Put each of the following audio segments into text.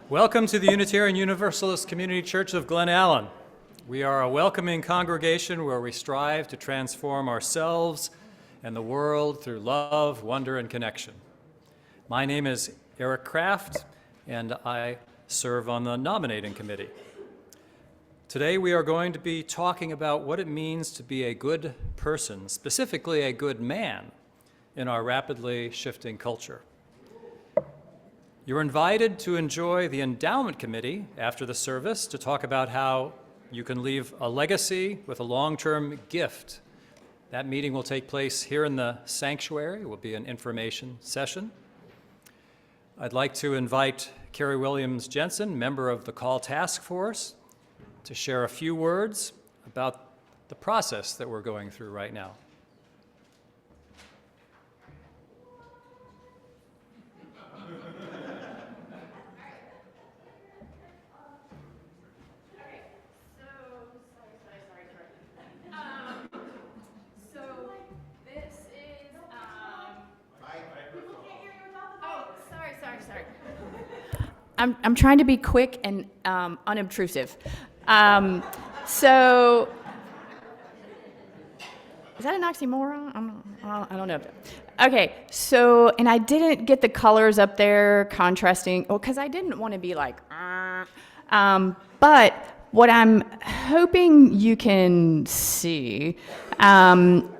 Welcome to the Unitarian Universalist Community Church of Glen Allen. We are a welcoming congregation where we strive to transform ourselves and the world through love, wonder, and connection. My name is Eric Kraft, and I serve on the nominating committee. Today we are going to be talking about what it means to be a good person, specifically a good man, in our rapidly shifting culture. You're invited to enjoy the endowment committee after the service to talk about how you can leave a legacy with a long-term gift. That meeting will take place here in the sanctuary. It will be an information session. I'd like to invite Carrie Williams-Jensen, member of the Call Task Force, to share a few words about the process that we're going through right now. I'm trying to be quick and unobtrusive. So, is that an oxymoron? I don't know. Okay, so, and I didn't get the colors up there contrasting, because I didn't want to be like, but what I'm hoping you can see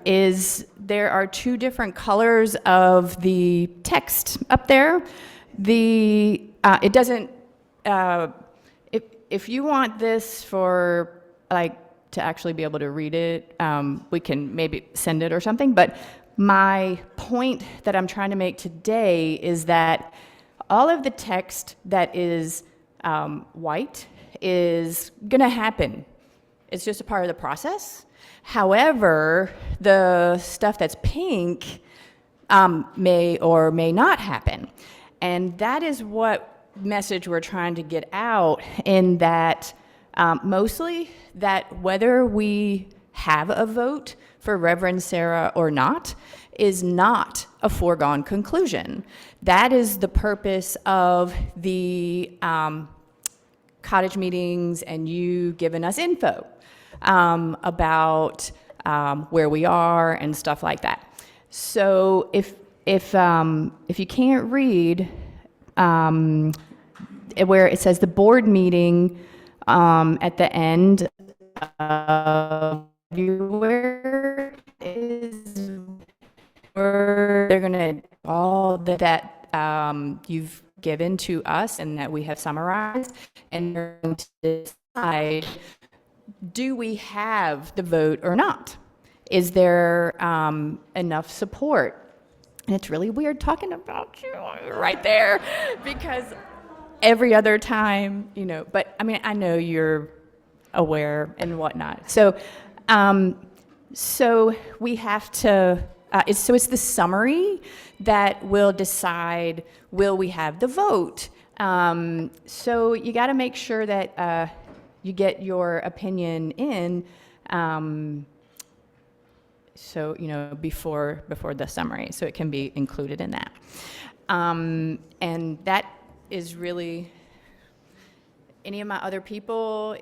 is there are two different colors of the text up there. It doesn't, if you want this for, like, to actually be able to read it, we can maybe send it or something, but my point that I'm trying to make today is that all of the text that is white is gonna happen. It's just a part of the process. However, the stuff that's pink may or may not happen. And that is what message we're trying to get out, in that mostly that whether we have a vote for Reverend Sarah or not is not a foregone conclusion. That is the purpose of the cottage meetings and you giving us info about where we are and stuff like that. So if you can't read where it says the board meeting at the end of where they're gonna all that you've given to us and that we have summarized, and they're going to decide, do we have the vote or not? Is there enough support? And it's really weird talking about you right there, because every other time, but I mean, I know you're aware and whatnot. So, so we have to, it's the summary that will decide, will we have the vote? So you got to make sure that you get your opinion in, so, before the summary, so it can be included in that. And that is really, any of my other people,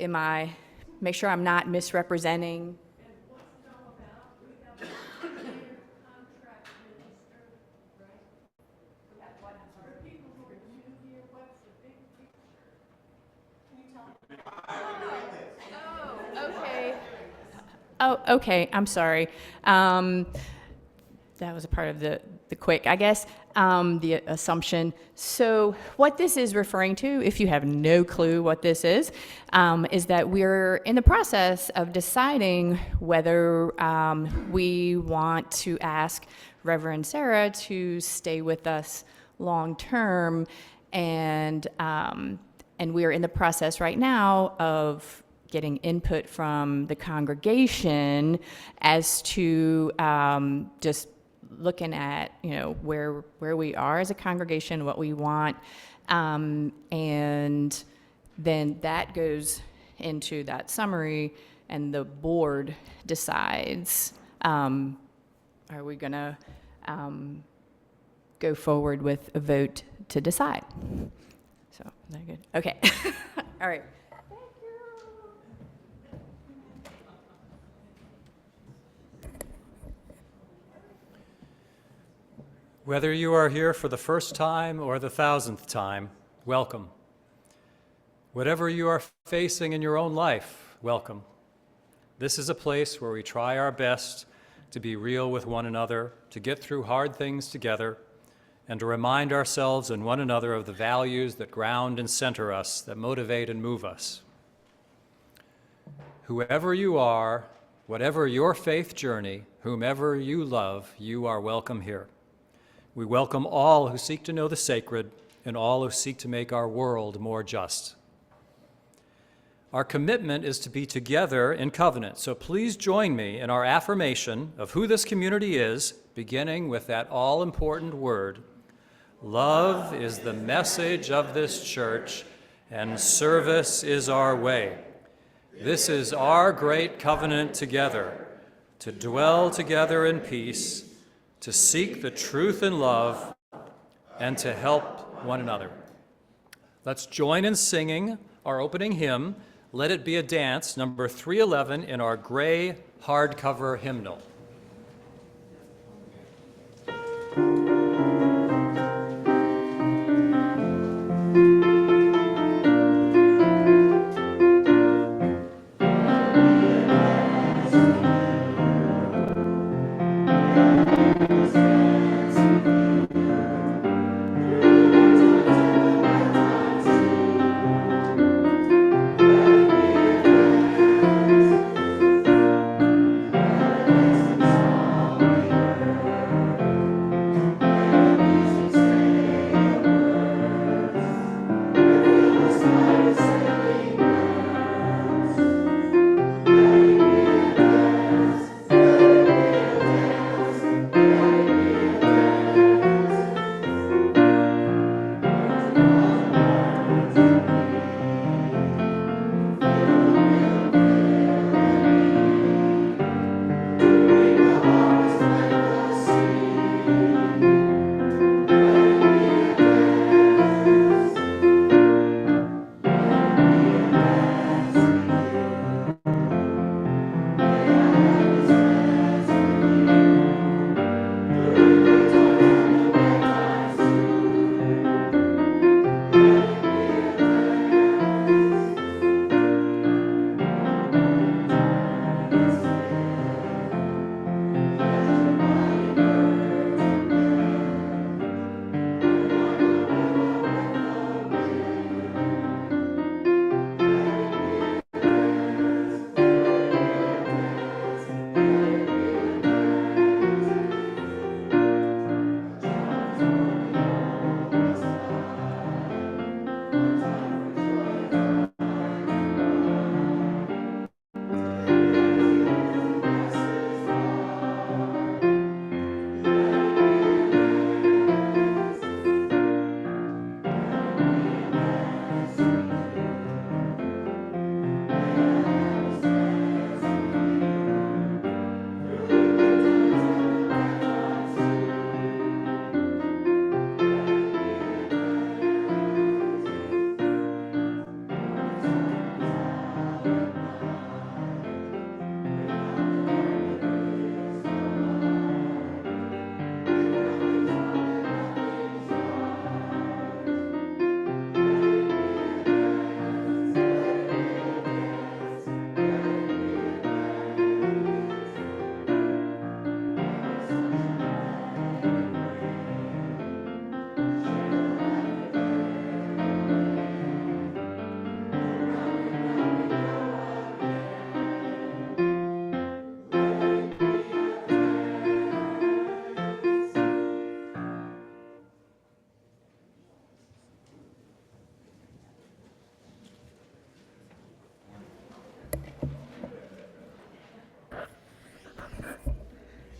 make sure I'm not misrepresenting. And what's it all about? We have a clear contract registered, right? We have what? For people who are new here, what's the big picture? Can you tell me? Oh, okay. Oh, okay, I'm sorry. That was a part of the quick, I guess, the assumption. So what this is referring to, if you have no clue what this is that we're in the process of deciding whether we want to ask Reverend Sarah to stay with us long term, and we're in the process right now of getting input from the congregation as to just looking at where we are as a congregation, what we want, and then that goes into that summary, and the board decides, are we gonna go forward with a vote to decide? So that good? Okay. All right. Whether you are here for the first time or the 1,000th time, welcome. Whatever you are facing in your own life, welcome. This is a place where we try our best to be real with one another, to get through hard things together, and to remind ourselves and one another of the values that ground and center us, that motivate and move us. Whoever you are, whatever your faith journey, whomever you love, you are welcome here. We welcome all who seek to know the sacred and all who seek to make our world more just. Our commitment is to be together in covenant, so please join me in our affirmation of who this community is, beginning with that all-important word. Love is the message of this church, and service is our way. This is our great covenant together, to dwell together in peace, to seek the truth in love, and to help one another. Let's join in singing our opening hymn, Let It Be a Dance, number 311 in our gray hardcover hymnal.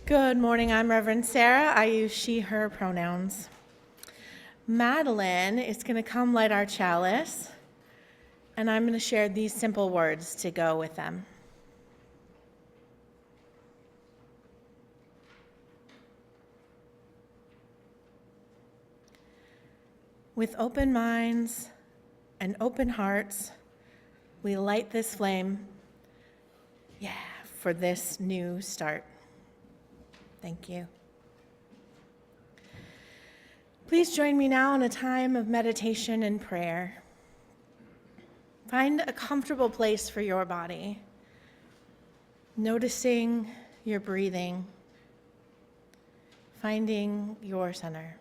Good morning, I'm Reverend Sarah. I use she, her pronouns. Madeline is going to come light our chalice, and I'm going to share these simple words to go with them. With open minds, and open hearts, we light this flame, for this new start. Thank you. Please join me now in a time of meditation and prayer. Find a comfortable place for your body, noticing your breathing, finding your center.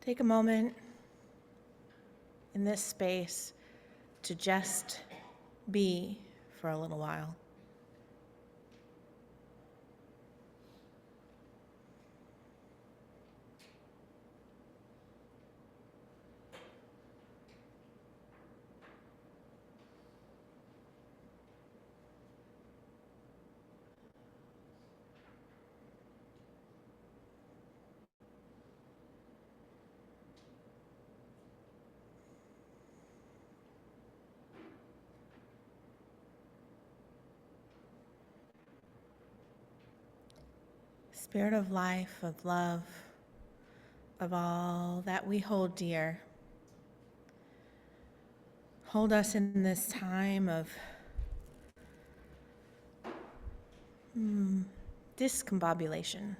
Take a moment in this space to just be for a little while. Spirit of life, of love, of all that we hold dear, hold us in this time of discombobulation.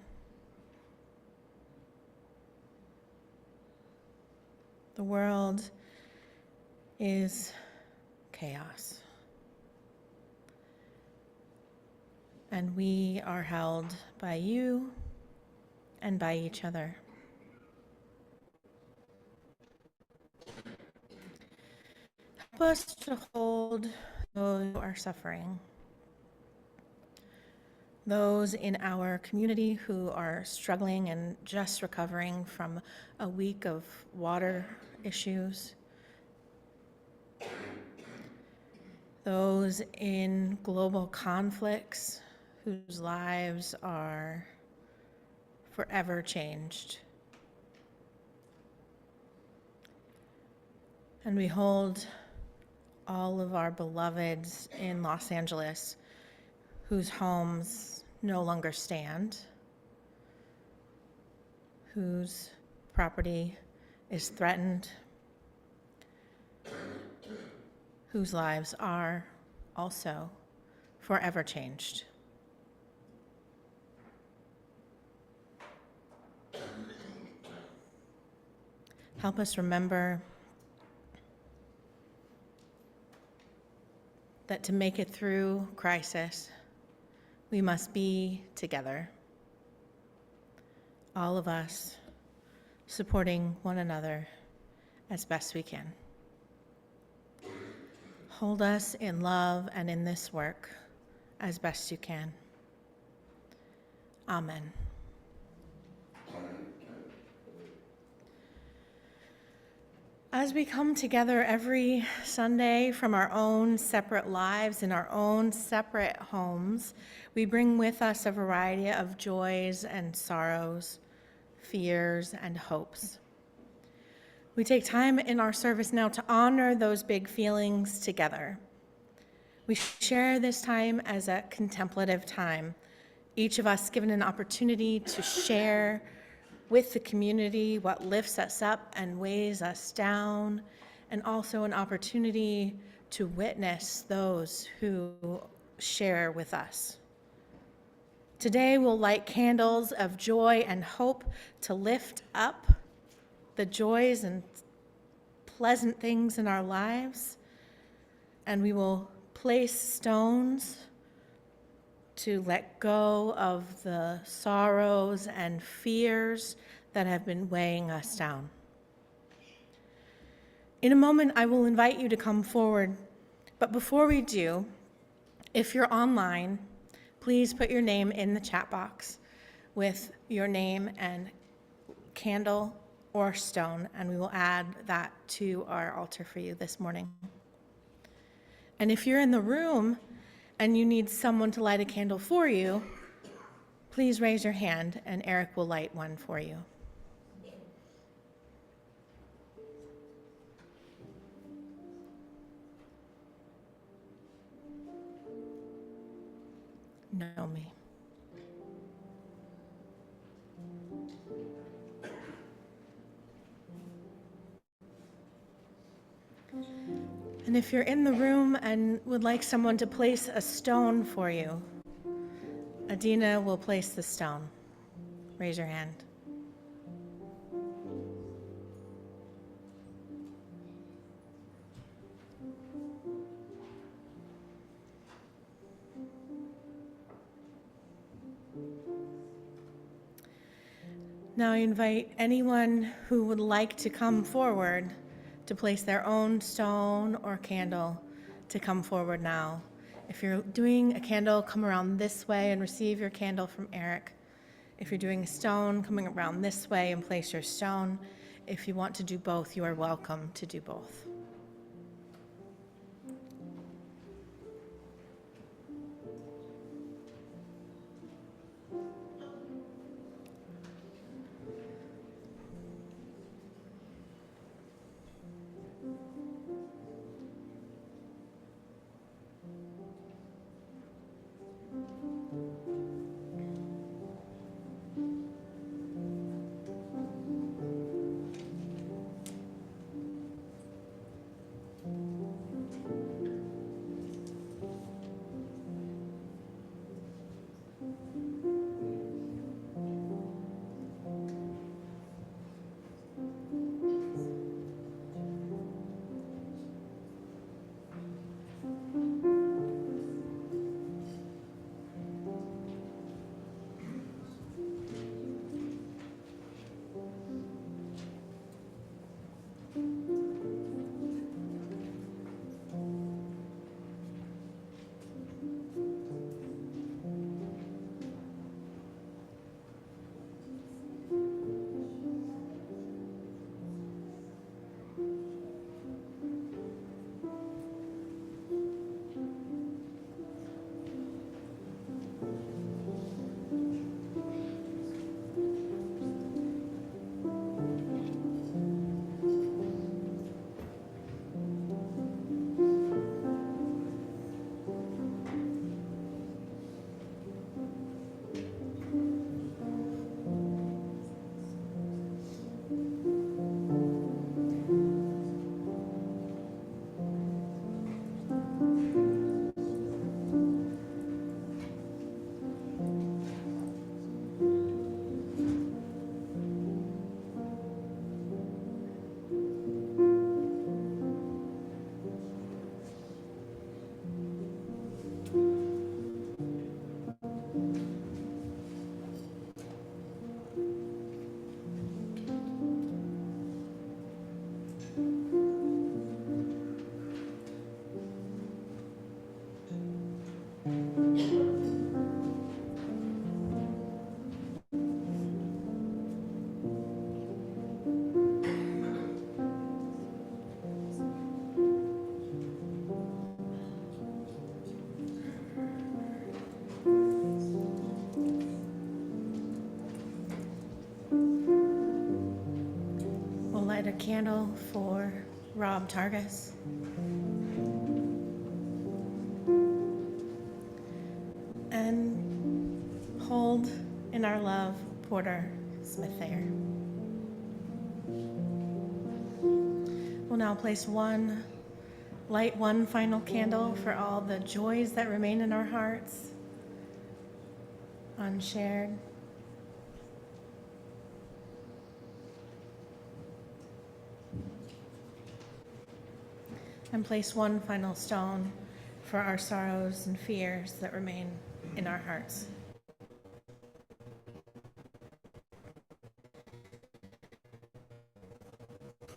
The world is chaos, and we are held by you and by each other. Help us to hold those who are suffering, those in our community who are struggling and just recovering from a week of water issues, those in global conflicts whose lives are forever changed. And we hold all of our beloveds in Los Angeles whose homes no longer stand, whose property is threatened, whose lives are also forever changed. Help us remember that to make it through crisis, we must be together, all of us supporting one another as best we can. Hold us in love and in this work as best you can. Amen. As we come together every Sunday from our own separate lives in our own separate homes, we bring with us a variety of joys and sorrows, fears and hopes. We take time in our service now to honor those big feelings together. We share this time as a contemplative time, each of us given an opportunity to share with the community what lifts us up and weighs us down, and also an opportunity to witness those who share with us. Today we'll light candles of joy and hope to lift up the joys and pleasant things in our lives, and we will place stones to let go of the sorrows and fears that have been weighing us down. In a moment, I will invite you to come forward, but before we do, if you're online, please put your name in the chat box with your name and candle or stone, and we will add that to our altar for you this morning. And if you're in the room and you need someone to light a candle for you, please raise your hand and Eric will light one for you. Naomi. And if you're in the room and would like someone to place a stone for you, Adina will place the stone. Raise your hand. Now I invite anyone who would like to come forward to place their own stone or candle to come forward now. If you're doing a candle, come around this way and receive your candle from Eric. If you're doing a stone, coming around this way and place your stone. If you want to do both, you are welcome to do both. We'll light a candle for Rob Targus. And hold in our love Porter Smith Thayer. We'll now light one final candle for all the joys that remain in our hearts, unshared. And place one final stone for our sorrows and fears that remain in our hearts.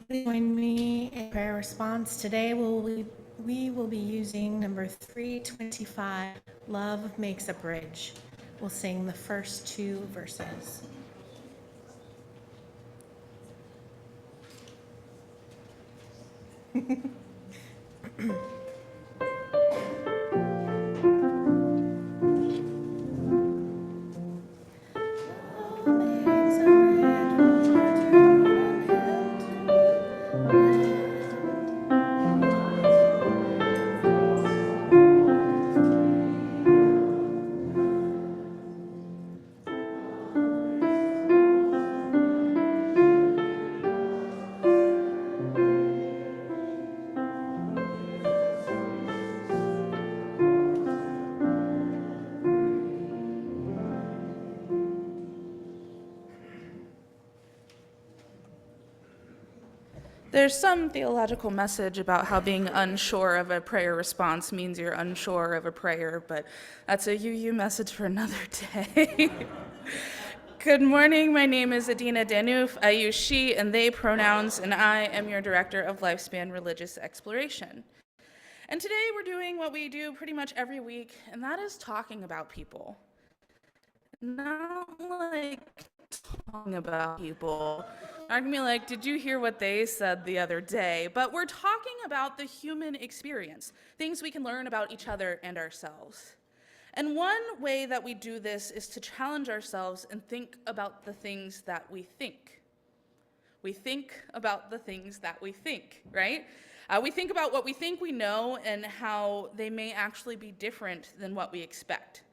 Please join me in prayer response. Today we will be using number 325, Love Makes a Bridge. We'll sing the first two verses. There's some theological message about how being unsure of a prayer response means you're unsure of a prayer, but that's a UU message for another day. Good morning, my name is Adina Danuf. I use she and they pronouns, and I am your Director of Lifespan Religious Exploration. And today we're doing what we do pretty much every week, and that is talking about people. Not like talking about people. Not gonna be like, did you hear what they said the other day? But we're talking about the human experience, things we can learn about each other and ourselves. And one way that we do this is to challenge ourselves and think about the things that we think. We think about the things that we think, right? We think about what we think we know and how they may actually be different than what we expect.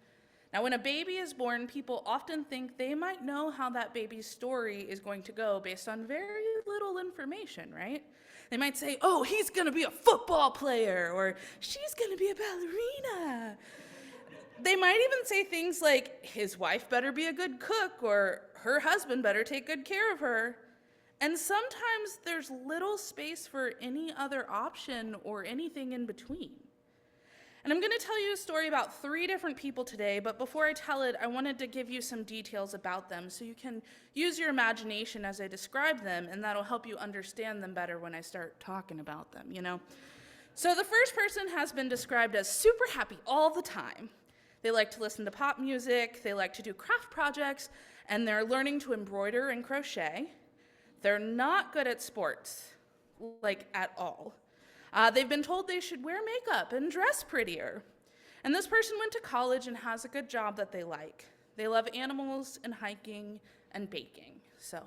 Now, when a baby is born, people often think they might know how that baby's story is going to go based on very little information, right? They might say, oh, he's going to be a football player, or she's going to be a ballerina. They might even say things like, his wife better be a good cook, or her husband better take good care of her. And sometimes there's little space for any other option or anything in between. And I'm going to tell you a story about 3 different people today, but before I tell it, I wanted to give you some details about them so you can use your imagination as I describe them, and that'll help you understand them better when I start talking about them, you know? So the first person has been described as super happy all the time. They like to listen to pop music, they like to do craft projects, and they're learning to embroider and crochet. They're not good at sports, like at all. They've been told they should wear makeup and dress prettier. And this person went to college and has a good job that they like. They love animals and hiking and baking. So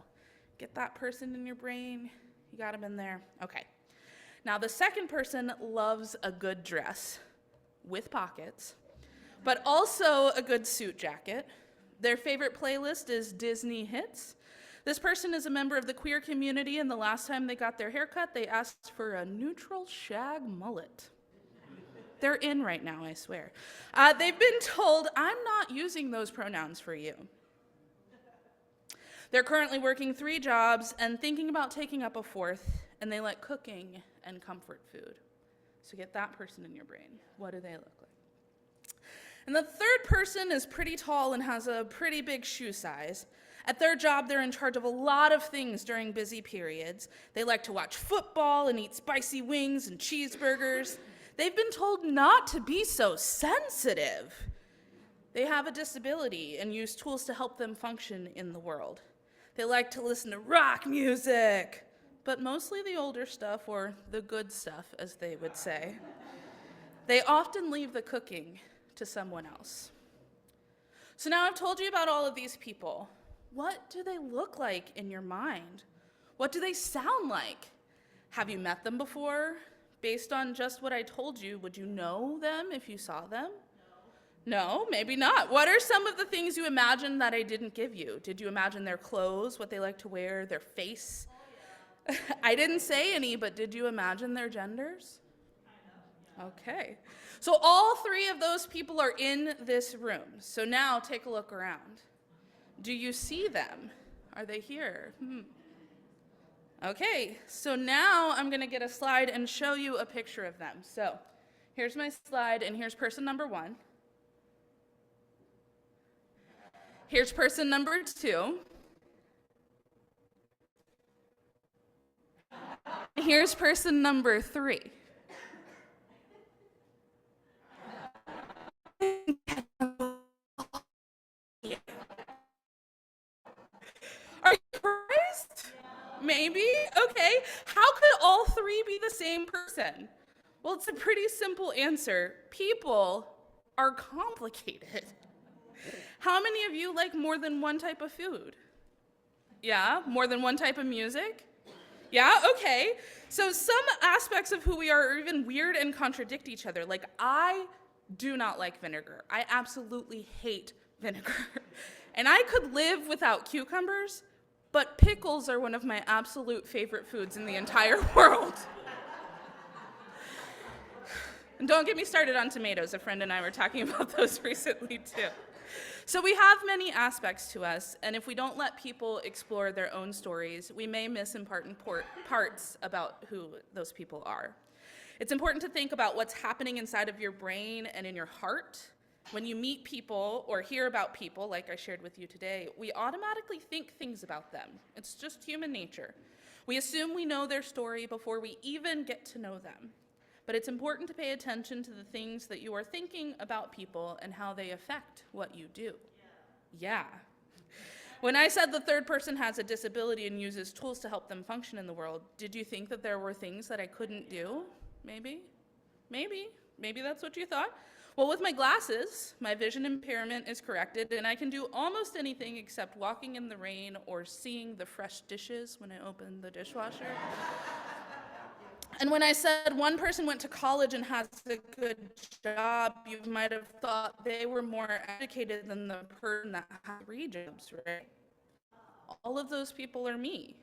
get that person in your brain. You got them in there. Okay. Now the second person loves a good dress with pockets, but also a good suit jacket. Their favorite playlist is Disney hits. This person is a member of the queer community, and the last time they got their haircut, they asked for a neutral shag mullet. They're in right now, I swear. They've been told, I'm not using those pronouns for you. They're currently working 3 jobs and thinking about taking up a 4th, and they like cooking and comfort food. So get that person in your brain. What do they look like? And the third person is pretty tall and has a pretty big shoe size. At their job, they're in charge of a lot of things during busy periods. They like to watch football and eat spicy wings and cheeseburgers. They've been told not to be so sensitive. They have a disability and use tools to help them function in the world. They like to listen to rock music, but mostly the older stuff, or the good stuff, as they would say. They often leave the cooking to someone else. So now I've told you about all of these people. What do they look like in your mind? What do they sound like? Have you met them before? Based on just what I told you, would you know them if you saw them? No, maybe not. What are some of the things you imagined that I didn't give you? Did you imagine their clothes, what they like to wear, their face? Oh, yeah. I didn't say any, but did you imagine their genders? Okay. So all 3 of those people are in this room. So now take a look around. Do you see them? Are they here? Okay, so now I'm going to get a slide and show you a picture of them. So here's my slide, and here's person number 1. Here's person number 2. Here's person number 3. Are you surprised? Maybe? Okay. How could all 3 be the same person? Well, it's a pretty simple answer. People are complicated. How many of you like more than one type of food? Yeah? More than one type of music? Yeah? Okay. So some aspects of who we are even weird and contradict each other. Like, I do not like vinegar. I absolutely hate vinegar. And I could live without cucumbers, but pickles are one of my absolute favorite foods in the entire world. And don't get me started on tomatoes. A friend and I were talking about those recently too. So we have many aspects to us, and if we don't let people explore their own stories, we may miss important parts about who those people are. It's important to think about what's happening inside of your brain and in your heart. When you meet people or hear about people, like I shared with you today, we automatically think things about them. It's just human nature. We assume we know their story before we even get to know them. But it's important to pay attention to the things that you are thinking about people and how they affect what you do. Yeah. When I said the third person has a disability and uses tools to help them function in the world, did you think that there were things that I couldn't do? Maybe that's what you thought. Well, with my glasses, my vision impairment is corrected, and I can do almost anything except walking in the rain or seeing the fresh dishes when I open the dishwasher. And when I said one person went to college and has a good job, you might have thought they were more educated than the person that had 3 jobs, right? All of those people are me,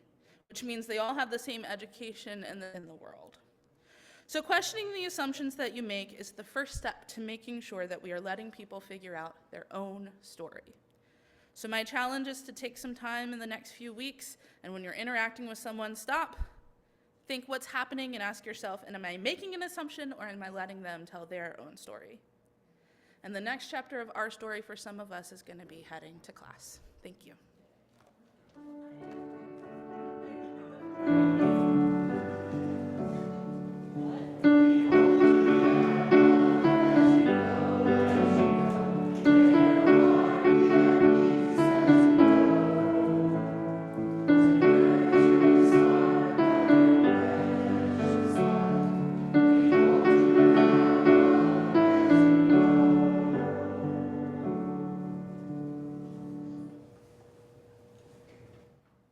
which means they all have the same education in the world. So questioning the assumptions that you make is the first step to making sure that we are letting people figure out their own story. So my challenge is to take some time in the next few weeks, and when you're interacting with someone, stop, think what's happening, and ask yourself, and am I making an assumption or am I letting them tell their own story? And the next chapter of our story for some of us is going to be heading to class. Thank you.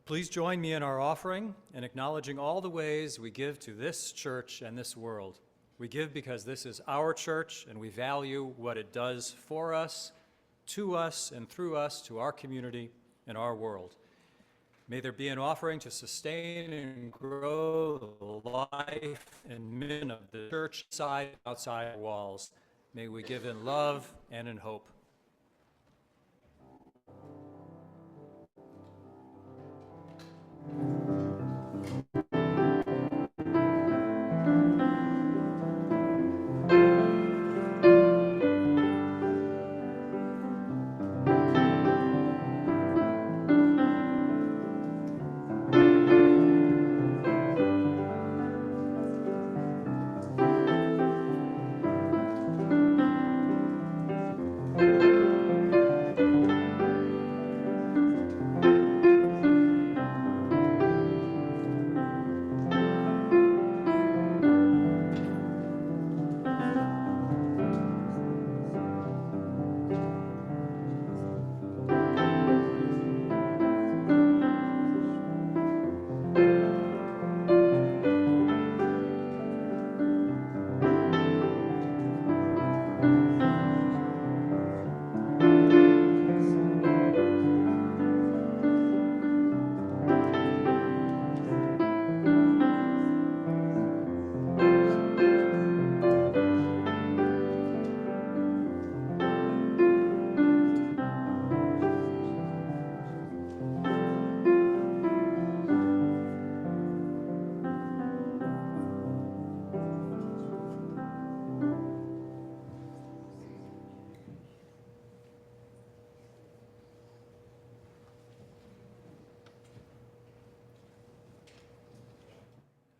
Please join me in our offering and acknowledging all the ways we give to this church and this world. We give because this is our church and we value what it does for us, to us, and through us to our community and our world. May there be an offering to sustain and grow the life and mission of the church inside and outside our walls. May we give in love and in hope.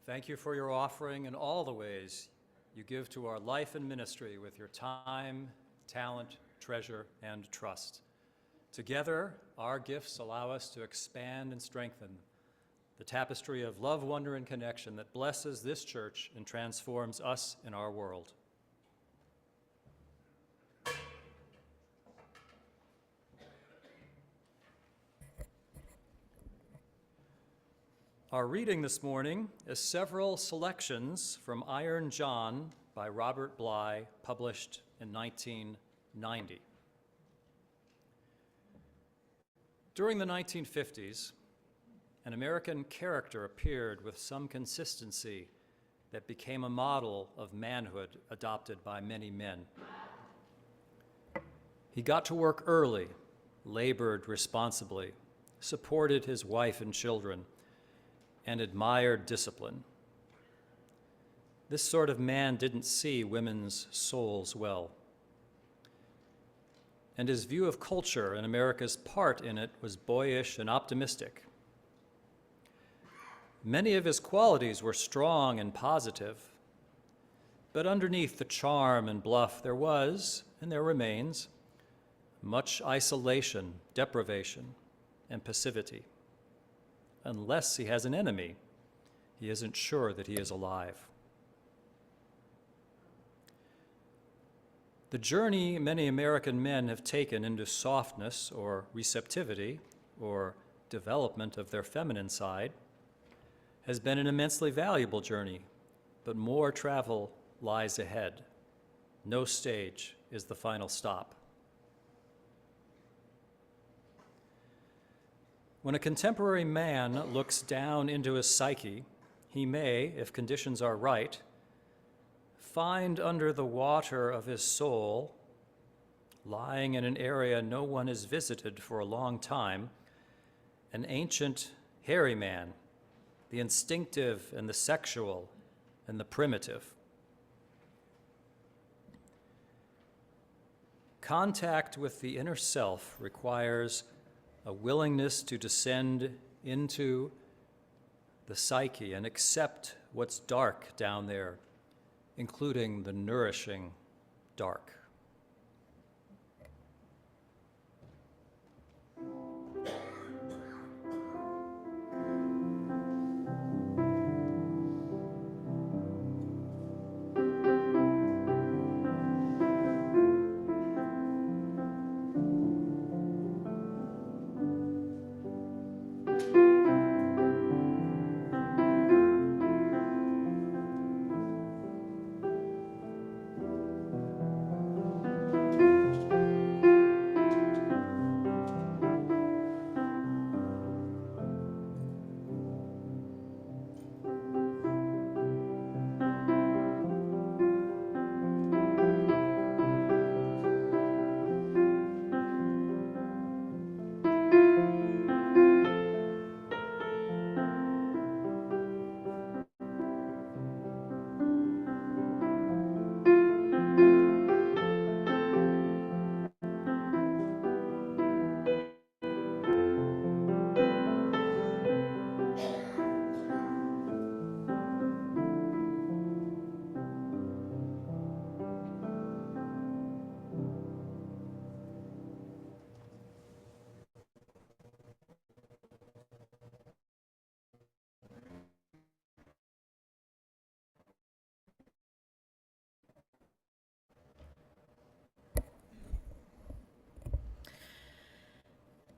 Thank you for your offering and all the ways you give to our life and ministry with your time, talent, treasure, and trust. Together, our gifts allow us to expand and strengthen the tapestry of love, wonder, and connection that blesses this church and transforms us in our world. Our reading this morning is several selections from Iron John by Robert Bly, published in 1990. During the 1950s, an American character appeared with some consistency that became a model of manhood adopted by many men. He got to work early, labored responsibly, supported his wife and children, and admired discipline. This sort of man didn't see women's souls well. And his view of culture and America's part in it was boyish and optimistic. Many of his qualities were strong and positive, but underneath the charm and bluff there was, and there remains, much isolation, deprivation, and passivity. Unless he has an enemy, he isn't sure that he is alive. The journey many American men have taken into softness or receptivity or development of their feminine side has been an immensely valuable journey, but more travel lies ahead. No stage is the final stop. When a contemporary man looks down into his psyche, he may, if conditions are right, find under the water of his soul, lying in an area no one has visited for a long time, an ancient hairy man, the instinctive and the sexual and the primitive. Contact with the inner self requires a willingness to descend into the psyche and accept what's dark down there, including the nourishing dark.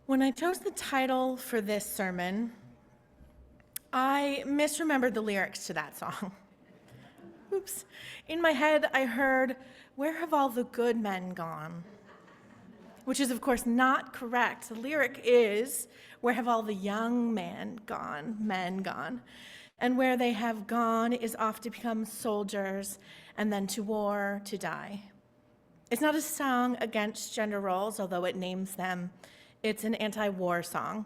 When I chose the title for this sermon, I misremembered the lyrics to that song. Oops. In my head, I heard, "Where have all the good men gone?" Which is, of course, not correct. The lyric is, "Where have all the young men gone? And where they have gone is off to become soldiers and then to war to die." It's not a song against gender roles, although it names them. It's an anti-war song.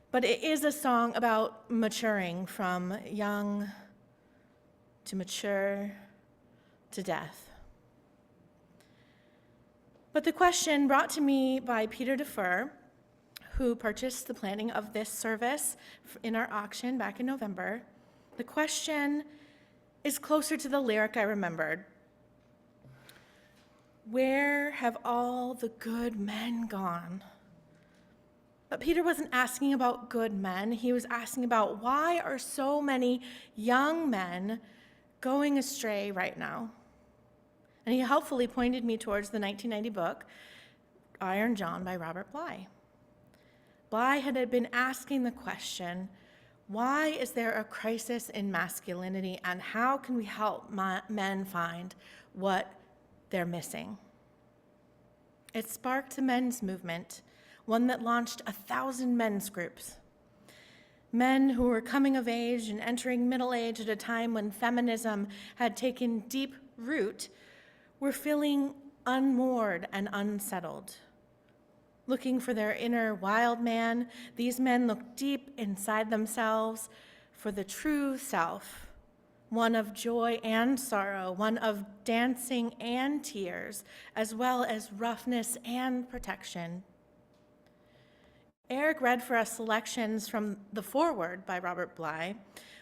But it is a song about maturing from young to mature to death. But the question brought to me by Peter DeFur, who purchased the planning of this service in our auction back in November, the question is closer to the lyric I remembered. Where have all the good men gone? But Peter wasn't asking about good men. He was asking about why are so many young men going astray right now? And he helpfully pointed me towards the 1990 book, Iron John by Robert Bly. Bly had been asking the question, why is there a crisis in masculinity, and how can we help men find what they're missing? It sparked a men's movement, one that launched 1,000 men's groups. Men who were coming of age and entering middle age at a time when feminism had taken deep root were feeling unmoored and unsettled. Looking for their inner wild man, these men look deep inside themselves for the true self, one of joy and sorrow, one of dancing and tears, as well as roughness and protection. Eric read for us selections from the foreword by Robert Bly.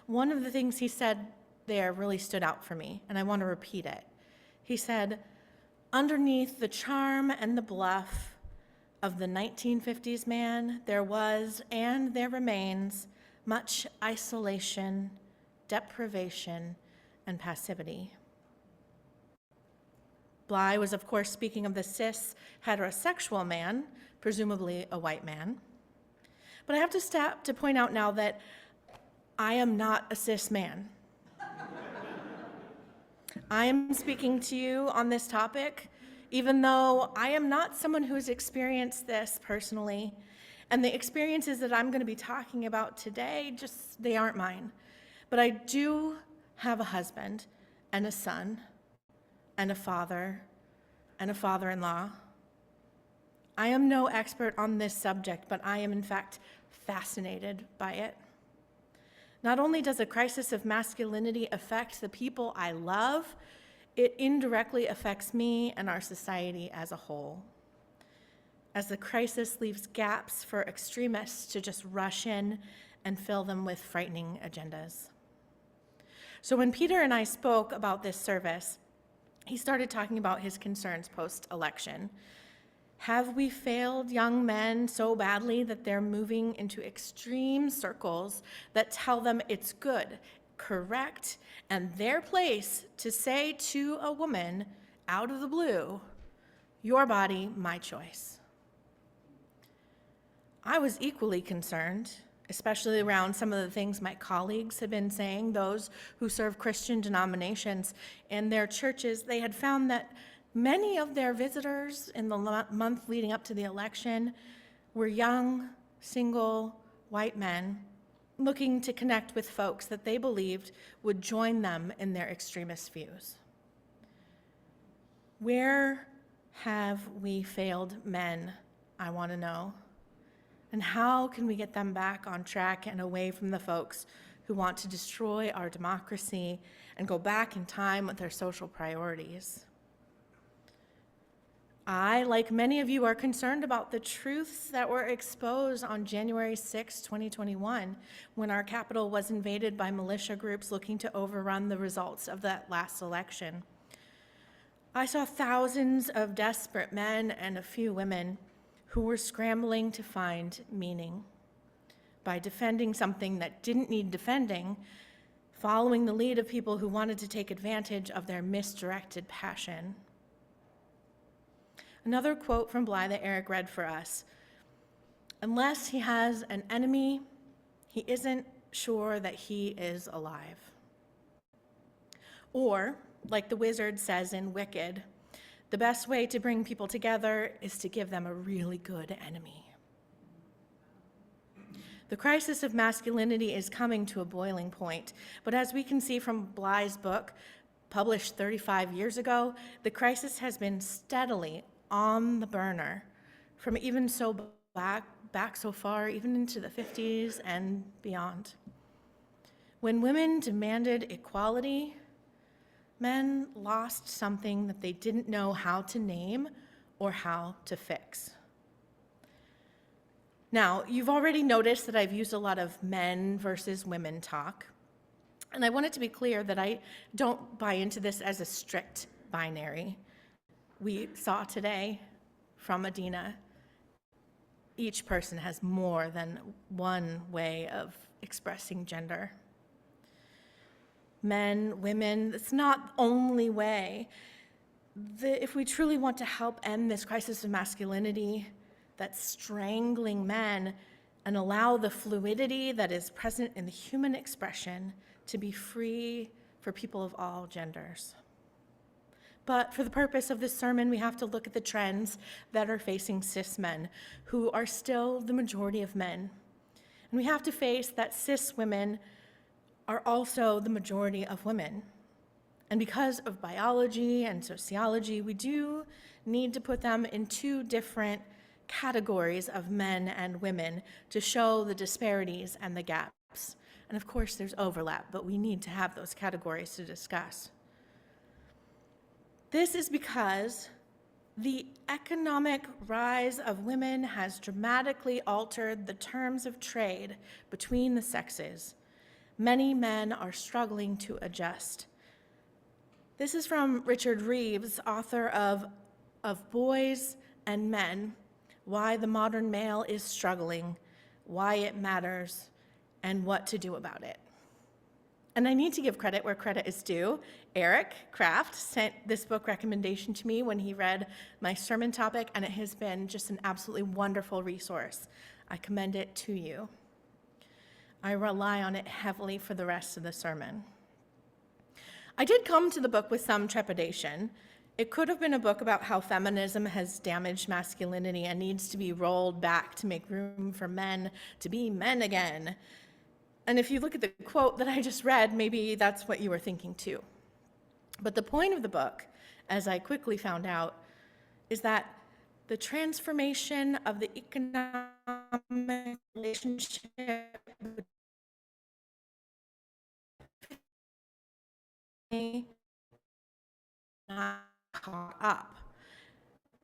One of the things he said there really stood out for me, and I want to repeat it. He said, underneath the charm and the bluff of the 1950s man, there was and there remains much isolation, deprivation, and passivity. Bly was, of course, speaking of the cis heterosexual man, presumably a white man. But I have to stop to point out now that I am not a cis man. I am speaking to you on this topic, even though I am not someone who's experienced this personally. And the experiences that I'm going to be talking about today, they aren't mine. But I do have a husband and a son and a father and a father-in-law. I am no expert on this subject, but I am in fact fascinated by it. Not only does a crisis of masculinity affect the people I love, it indirectly affects me and our society as a whole, as the crisis leaves gaps for extremists to just rush in and fill them with frightening agendas. So when Peter and I spoke about this service, he started talking about his concerns post-election. Have we failed young men so badly that they're moving into extreme circles that tell them it's good, correct, and their place to say to a woman out of the blue, your body, my choice? I was equally concerned, especially around some of the things my colleagues had been saying, those who serve Christian denominations in their churches. They had found that many of their visitors in the month leading up to the election were young, single, white men looking to connect with folks that they believed would join them in their extremist views. Where have we failed men, I want to know? And how can we get them back on track and away from the folks who want to destroy our democracy and go back in time with their social priorities? I, like many of you, are concerned about the truths that were exposed on January 6, 2021, when our Capitol was invaded by militia groups looking to overrun the results of that last election. I saw thousands of desperate men and a few women who were scrambling to find meaning by defending something that didn't need defending, following the lead of people who wanted to take advantage of their misdirected passion. Another quote from Bly that Eric read for us: unless he has an enemy, he isn't sure that he is alive. Or, like the wizard says in Wicked, the best way to bring people together is to give them a really good enemy. The crisis of masculinity is coming to a boiling point, but as we can see from Bly's book, published 35 years ago, the crisis has been steadily on the burner from even so back so far, even into the 50s and beyond. When women demanded equality, men lost something that they didn't know how to name or how to fix. Now, you've already noticed that I've used a lot of men versus women talk, and I want it to be clear that I don't buy into this as a strict binary. We saw today from Adina, each person has more than one way of expressing gender. Men, women, it's not the only way. If we truly want to help end this crisis of masculinity that's strangling men and allow the fluidity that is present in the human expression to be free for people of all genders. But for the purpose of this sermon, we have to look at the trends that are facing cis men, who are still the majority of men. And we have to face that cis women are also the majority of women. And because of biology and sociology, we do need to put them in two different categories of men and women to show the disparities and the gaps. And of course, there's overlap, but we need to have those categories to discuss. This is because the economic rise of women has dramatically altered the terms of trade between the sexes. Many men are struggling to adjust. This is from Richard Reeves, author of Boys and Men, Why the Modern Male is Struggling, Why It Matters, and What to Do About It. And I need to give credit where credit is due. Eric Kraft sent this book recommendation to me when he read my sermon topic, and it has been just an absolutely wonderful resource. I commend it to you. I rely on it heavily for the rest of the sermon. I did come to the book with some trepidation. It could have been a book about how feminism has damaged masculinity and needs to be rolled back to make room for men to be men again. And if you look at the quote that I just read, maybe that's what you were thinking too. But the point of the book, as I quickly found out, is that the transformation of the economic relationship not caught up.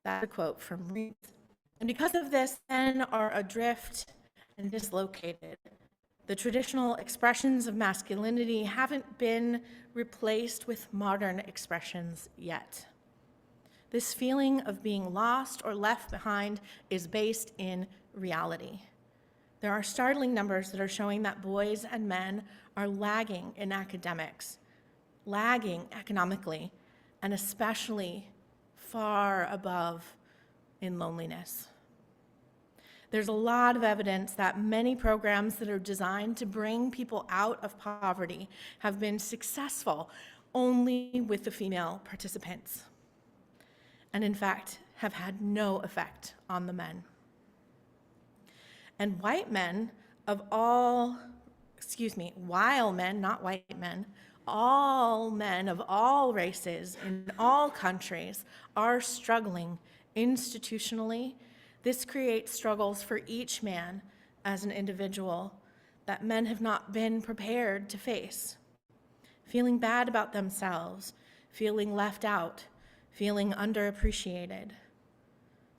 That's a quote from Reeves. And because of this, men are adrift and dislocated. The traditional expressions of masculinity haven't been replaced with modern expressions yet. This feeling of being lost or left behind is based in reality. There are startling numbers that are showing that boys and men are lagging in academics, lagging economically, and especially far above in loneliness. There's a lot of evidence that many programs that are designed to bring people out of poverty have been successful only with the female participants, and in fact have had no effect on the men. And while men, not white men, all men of all races in all countries are struggling institutionally. This creates struggles for each man as an individual that men have not been prepared to face. Feeling bad about themselves, feeling left out, feeling underappreciated.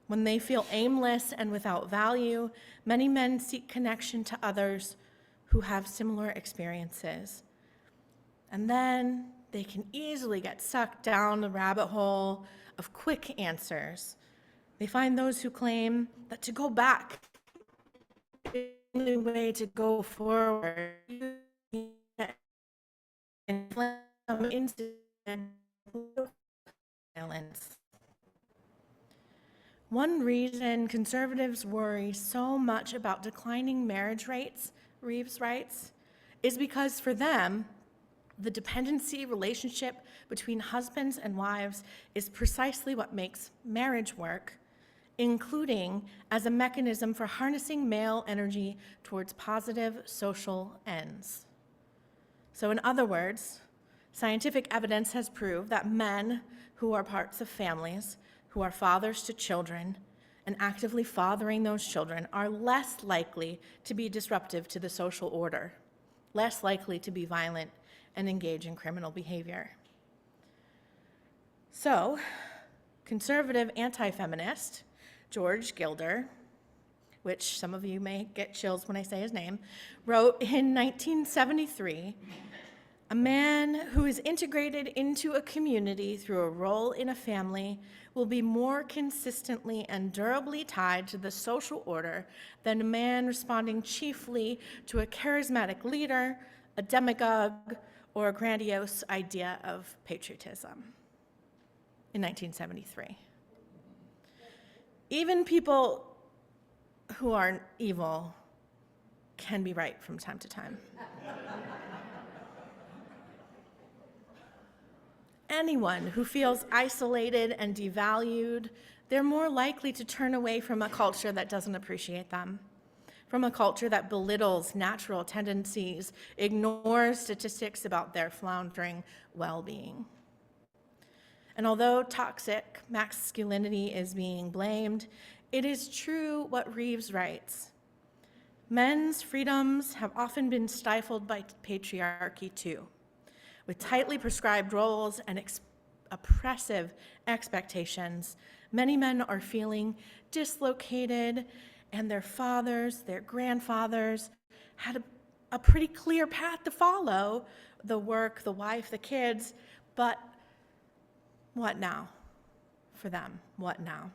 When they feel aimless and without value, many men seek connection to others who have similar experiences. And then they can easily get sucked down the rabbit hole of quick answers. They find those who claim that to go back is the only way to go forward. Some incident violence. One reason conservatives worry so much about declining marriage rates, Reeves writes, is because for them, the dependency relationship between husbands and wives is precisely what makes marriage work, including as a mechanism for harnessing male energy towards positive social ends. So in other words, scientific evidence has proved that men who are parts of families, who are fathers to children, and actively fathering those children are less likely to be disruptive to the social order, less likely to be violent and engage in criminal behavior. So, conservative anti-feminist George Gilder, which some of you may get chills when I say his name, wrote in 1973, "A man who is integrated into a community through a role in a family will be more consistently and durably tied to the social order than a man responding chiefly to a charismatic leader, a demagogue, or a grandiose idea of patriotism." In 1973. Even people who are evil can be right from time to time. Anyone who feels isolated and devalued, they're more likely to turn away from a culture that doesn't appreciate them. from a culture that belittles natural tendencies, ignores statistics about their floundering well-being. And although toxic masculinity is being blamed, it is true what Reeves writes. Men's freedoms have often been stifled by patriarchy too, with tightly prescribed roles and oppressive expectations. Many men are feeling dislocated, and their fathers, their grandfathers had a pretty clear path to follow: the work, the wife, the kids. But what now for them? What now?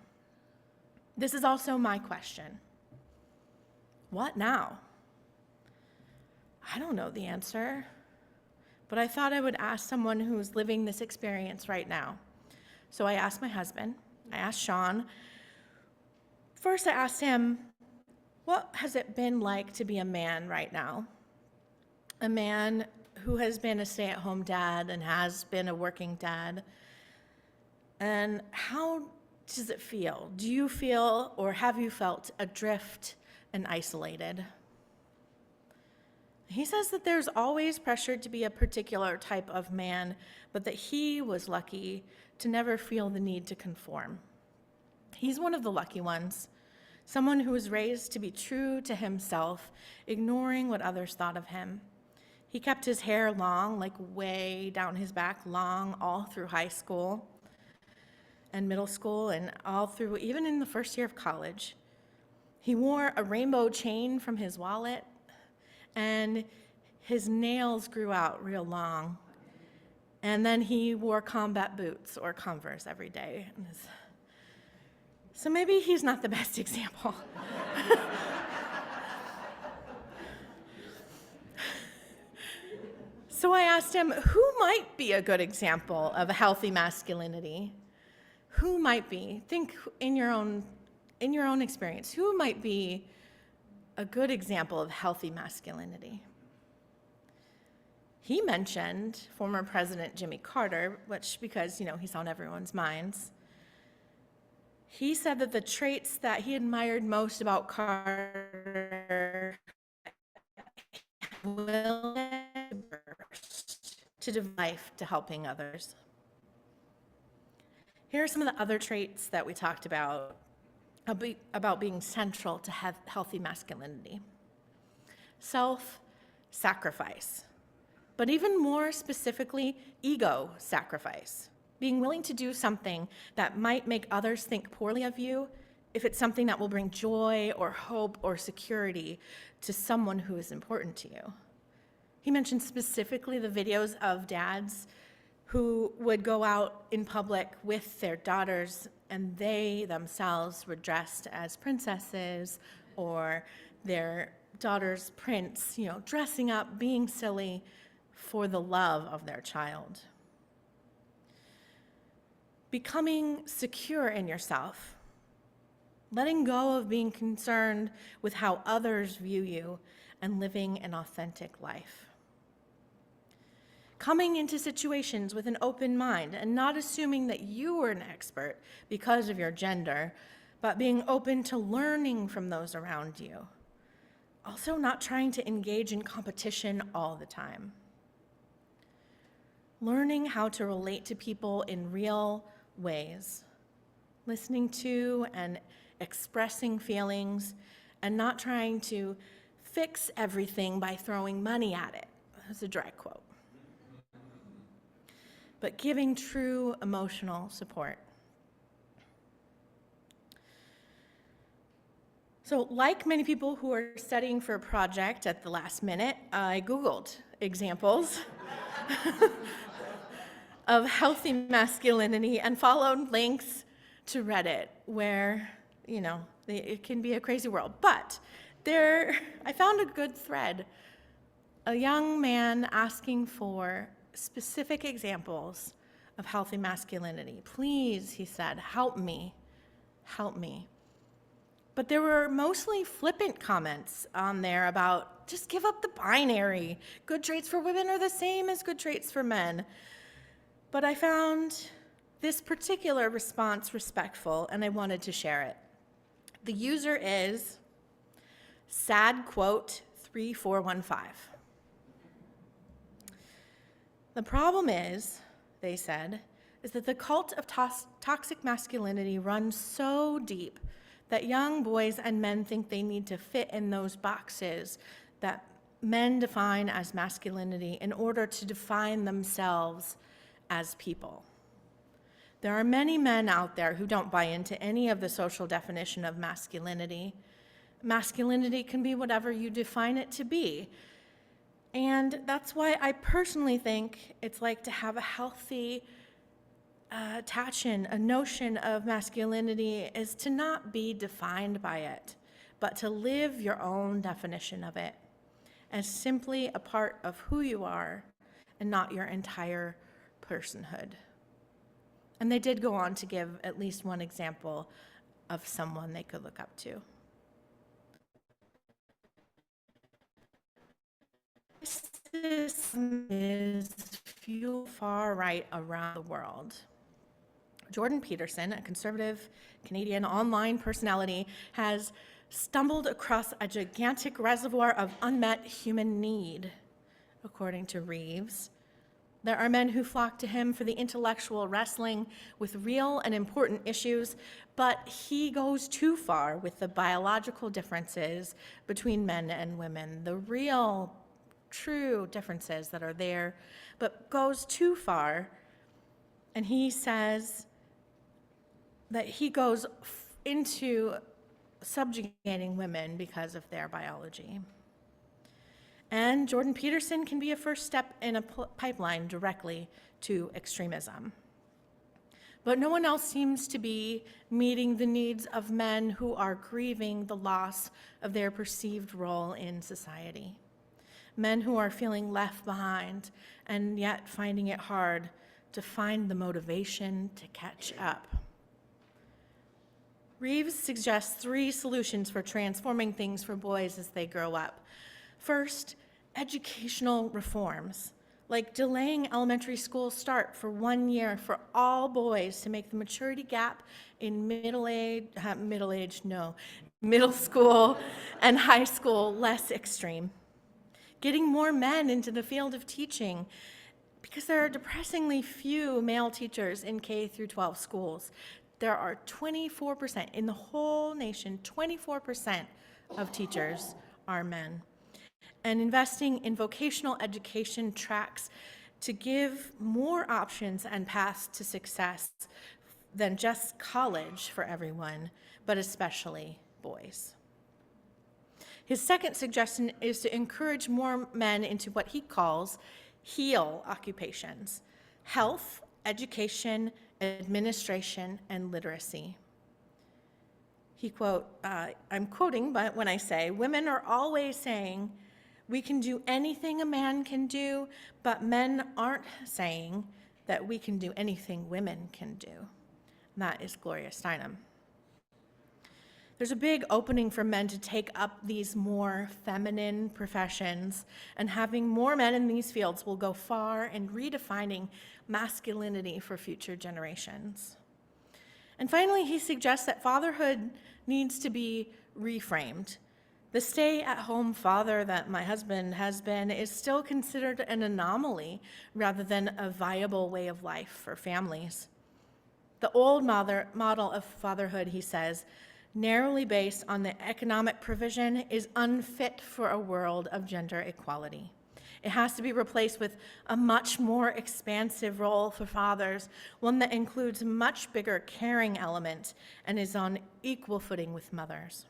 This is also my question. What now? I don't know the answer, but I thought I would ask someone who's living this experience right now. So I asked my husband, I asked Sean. First, I asked him, what has it been like to be a man right now? A man who has been a stay-at-home dad and has been a working dad. And how does it feel? Do you feel, or have you felt, adrift and isolated? He says that there's always pressure to be a particular type of man, but that he was lucky to never feel the need to conform. He's one of the lucky ones, someone who was raised to be true to himself, ignoring what others thought of him. He kept his hair long, like way down his back, long all through high school and middle school, and all through, even in the first year of college. He wore a rainbow chain from his wallet, and his nails grew out real long. And then he wore combat boots or Converse every day. So maybe he's not the best example. So I asked him, who might be a good example of a healthy masculinity? Who might be? Think in your own experience, who might be a good example of healthy masculinity? He mentioned former President Jimmy Carter, which, because, he's on everyone's minds. He said that the traits that he admired most about Carter will to devote life to helping others. Here are some of the other traits that we talked about being central to healthy masculinity. Self-sacrifice, but even more specifically, ego sacrifice. Being willing to do something that might make others think poorly of you if it's something that will bring joy or hope or security to someone who is important to you. He mentioned specifically the videos of dads who would go out in public with their daughters, and they themselves were dressed as princesses or their daughter's prince, dressing up, being silly for the love of their child. Becoming secure in yourself, letting go of being concerned with how others view you, and living an authentic life. Coming into situations with an open mind and not assuming that you are an expert because of your gender, but being open to learning from those around you. Also, not trying to engage in competition all the time. Learning how to relate to people in real ways. Listening to and expressing feelings, and not trying to fix everything by throwing money at it. That's a direct quote. But giving true emotional support. So, like many people who are studying for a project at the last minute, I Googled examples of healthy masculinity and followed links to Reddit, where, it can be a crazy world. But I found a good thread. A young man asking for specific examples of healthy masculinity. Please, he said, help me. But there were mostly flippant comments on there about just give up the binary. Good traits for women are the same as good traits for men. But I found this particular response respectful, and I wanted to share it. The user is Sad quote 3415. The problem is, they said, is that the cult of toxic masculinity runs so deep that young boys and men think they need to fit in those boxes that men define as masculinity in order to define themselves as people. There are many men out there who don't buy into any of the social definition of masculinity. Masculinity can be whatever you define it to be. And that's why I personally think it's like to have a healthy a notion of masculinity is to not be defined by it, but to live your own definition of it as simply a part of who you are and not your entire personhood. And they did go on to give at least one example of someone they could look up to. This is fuel far right around the world. Jordan Peterson, a conservative Canadian online personality, has stumbled across a gigantic reservoir of unmet human need, according to Reeves. There are men who flock to him for the intellectual wrestling with real and important issues, but he goes too far with the biological differences between men and women, the real, true differences that are there, but goes too far. And he says that he goes into subjugating women because of their biology. And Jordan Peterson can be a first step in a pipeline directly to extremism. But no one else seems to be meeting the needs of men who are grieving the loss of their perceived role in society. Men who are feeling left behind and yet finding it hard to find the motivation to catch up. Reeves suggests 3 solutions for transforming things for boys as they grow up. First, educational reforms, like delaying elementary school start for 1 year for all boys to make the maturity gap in middle school and high school less extreme. Getting more men into the field of teaching, because there are depressingly few male teachers in K through 12 schools. There are 24% in the whole nation, 24% of teachers are men. And investing in vocational education tracks to give more options and paths to success than just college for everyone, but especially boys. His second suggestion is to encourage more men into what he calls HEAL occupations: health, education, administration, and literacy. He I'm quoting, but when I say, women are always saying, we can do anything a man can do, but men aren't saying that we can do anything women can do. And that is Gloria Steinem. There's a big opening for men to take up these more feminine professions, and having more men in these fields will go far in redefining masculinity for future generations. And finally, he suggests that fatherhood needs to be reframed. The stay-at-home father that my husband has been is still considered an anomaly rather than a viable way of life for families. The old model of fatherhood, he says, narrowly based on the economic provision, is unfit for a world of gender equality. It has to be replaced with a much more expansive role for fathers, one that includes a much bigger caring element and is on equal footing with mothers.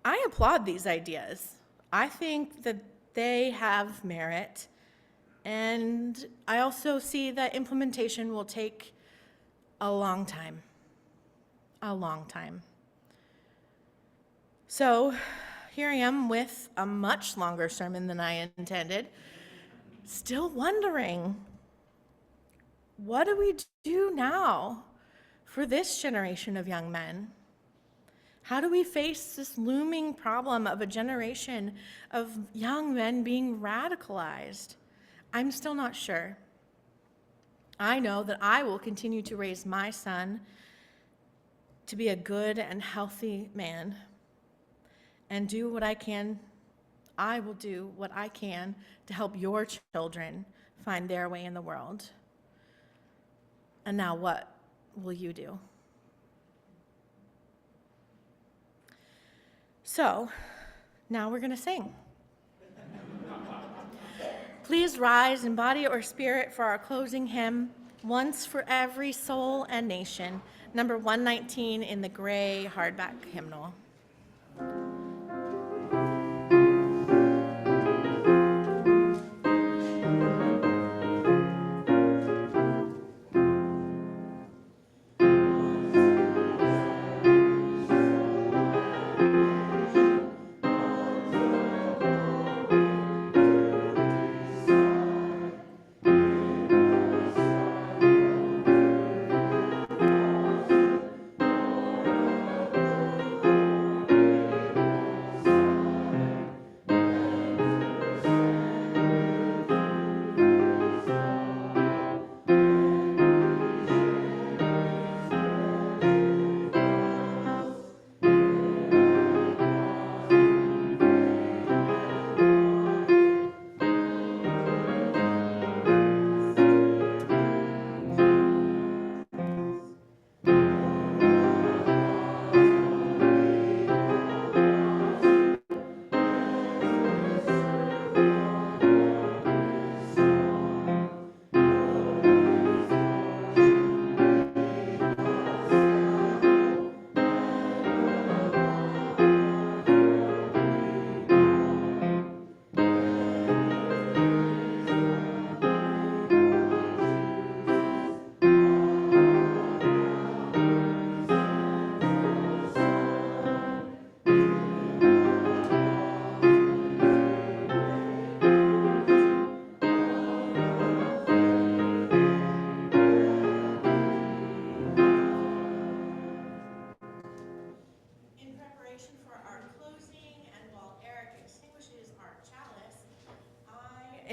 I applaud these ideas. I think that they have merit, and I also see that implementation will take a long time. A long time. So here I am with a much longer sermon than I intended, still wondering, what do we do now for this generation of young men? How do we face this looming problem of a generation of young men being radicalized? I'm still not sure. I know that I will continue to raise my son to be a good and healthy man. and do what I can. I will do what I can to help your children find their way in the world. And now what will you do? So, now we're going to sing. Please rise in body or spirit for our closing hymn, Once for Every Soul and Nation, number 119 in the gray hardback hymnal.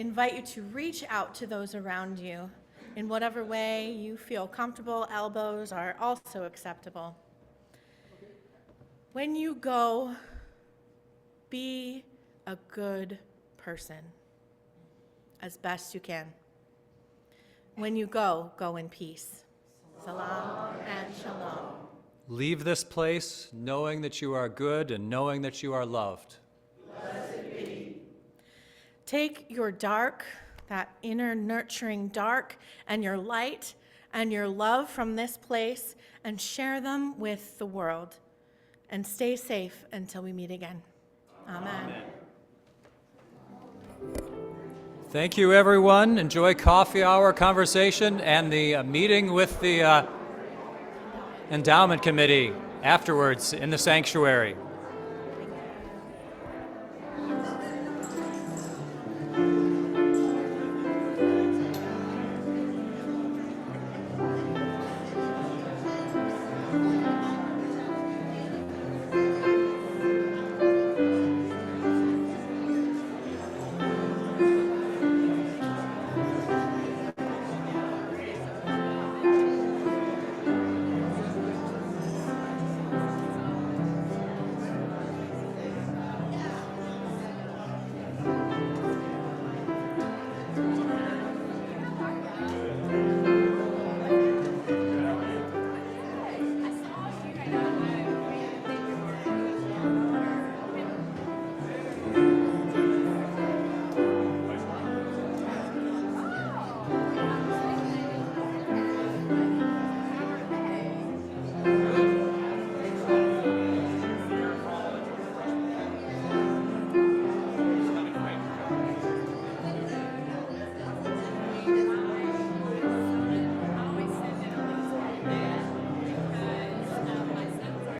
Invite you to reach out to those around you in whatever way you feel comfortable. Elbows are also acceptable. When you go, be a good person as best you can. When you go, go in peace. Salam and shalom. Leave this place knowing that you are good and knowing that you are loved. Take your dark, that inner nurturing dark, and your light and your love from this place and share them with the world. And stay safe until we meet again. Amen. Thank you, everyone. Enjoy coffee hour conversation and the meeting with the endowment committee afterwards in the sanctuary.